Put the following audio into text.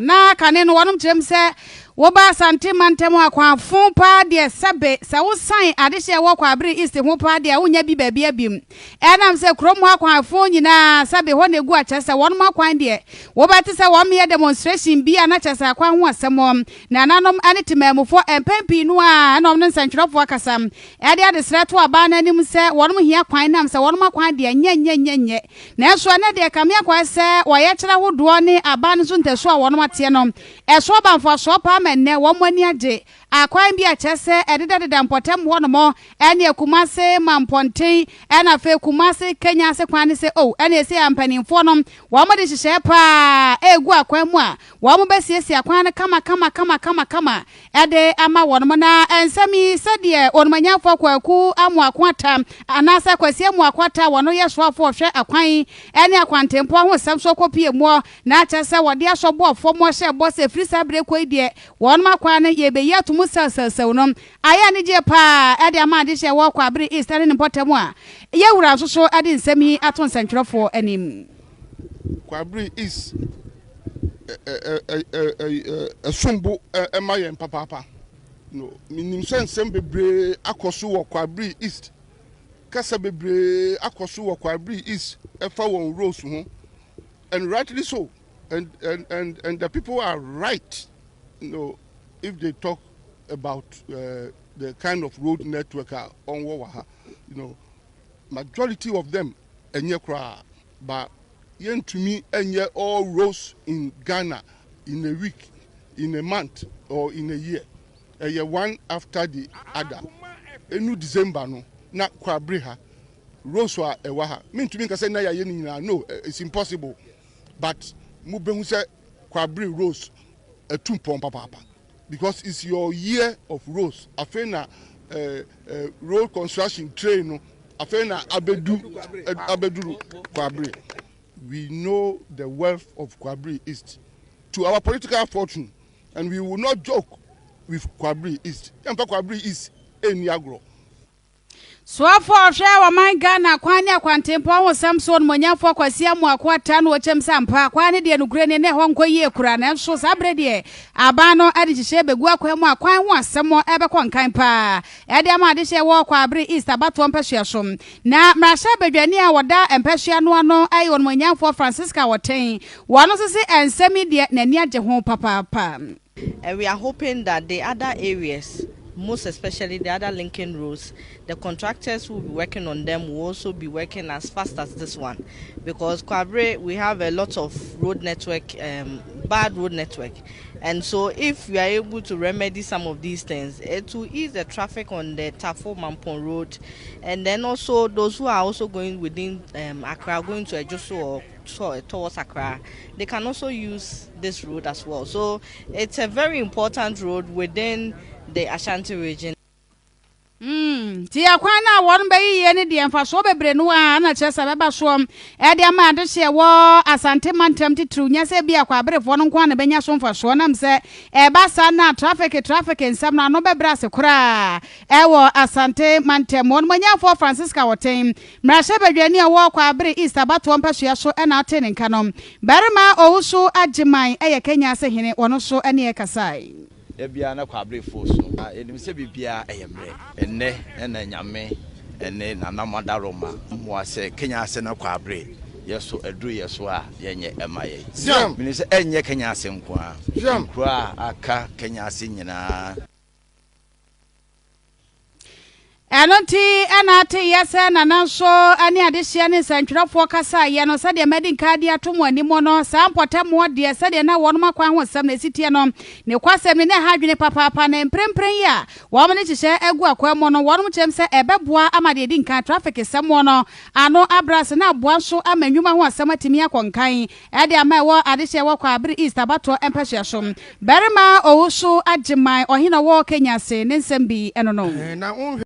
na kane no wonum kyerem se woba sante mantemu akwanfo pa de sebe sa wo san adehye wo Kwabre East ho pa de wonya bi baabi abim enam se kromo akwanfo nyina sebe ho negu akyese wonum akwan de wobati se won me demonstration bi ana kyese akwan ho asem na nanom ane temamufo empempi no a anom no nsantwerefo akasam ade ade sreto aba na nim se wonum hia kwan nam se wonum akwan de nye na eso na de kame akwan se woye kyere hodo ne aba no so ntaso a wonum ate no eso banfo so pa ne womani age akwan bi akyese edededa mpotem ho no mo ene akumase mamponten ena fe kumase Kenya se kwan se ene ese ampanimfo no womode hyehye pa egu akwan mu a womobesiesi akwan kama ede ama wono na ensami sede onmanyafo kwaku amu akwata anasa kwasi amu akwata wono yesoafo hwe akwan ene akwantempo ho samso kopie mu na akyese wode asobo ofo mo hye bo se free sabre koidie wono akwan ye be yatum sasasaw no aya ne je pa ede ama de hye wo Kwabre East ne potem a ye wura soso ade nsami aton santwerefo anim Kwabre East sombo emayen papa no minim sensem bebre akoso wo Kwabre East kasa bebre akoso wo Kwabre East efa won rose ho and rightly so and the people are right, if they talk about the kind of road network on Wawaha, majority of them enye kra, but yen to me enye all roads in Ghana in a week, in a month, or in a year. One after the other. Enu December no na Kwabre ha roads wa ewaha. Mean to me ka say na ya yen no, it's impossible. But Mubengu say Kwabre roads a tumpom papa because it's your year of roads. Afena road construction train no. Afena abedu Kwabre. We know the wealth of Kwabre East to our political fortune, and we will not joke with Kwabre East. Kwabre East any agro. So for share my Ghana kwani akwantempo ho Samson monyafo kwasi amu akwata no chem sampa kwani de nugre ne ho nkoyie kura na so sabre de abano ade hyehye begu akwamu akwan ho asemo ebe konkan pa ede ama ade hye wo Kwabre East abato mpehwe so na mrasha badwani a woda mpehwe no ano ayi won monyafo Francisca woten wono sese ensemi de nani age ho papa. And we are hoping that the other areas, most especially the other linking roads, the contractors who will be working on them will also be working as fast as this one, because Kwabre, we have a lot of road network, bad road network, and so if we are able to remedy some of these things, it will ease the traffic on the Tafo Mampon road, and then also those who are also going within Accra, going to Ejoso or towards Accra, they can also use this road as well. So it's a very important road within the Ashanti region. Ti akwana won bayi ye ne de mfa so bebre no a na kyesa beba so e de ma de hye wo asante mantem titru nya se bia Kwabrefo no nkwa na benya so mfa so nam se e ba sa na traffic nsam na no bebra se kura e wo asante mantem won manya for Francisca woten mrahye badwani a wo Kwabre East abato mpahwe so e na ate ne nkanom berima owuso agiman e ye Kenya se hene wono so ene e kasai ebia na Kwabre foso enim se bibia eyemre enne ena nyame enne nanamodaroma mo ase Kenya ase na Kwabre yeso edru yeso a yenye emaye mini se enye Kenya ase nko a aka Kenya ase nyina Anonti anate yesa na nanso ani adehye ne santwerefo kasa ye no sade medin card atom animo no sampotam de sade na wono makwan ho sam na sitie no ne kwasem ne hadwene papa na emprempren ya wo mo ne hyehye egu akwamo no wono chem se ebeboa amade din kan traffic samo no ano abras na aboa so amannwuma ho asam atimi akonkan e de ama wo adehye wo Kwabre East abato empehye so berima owuso agiman ohina wo Kenya se ne nsam bi eno no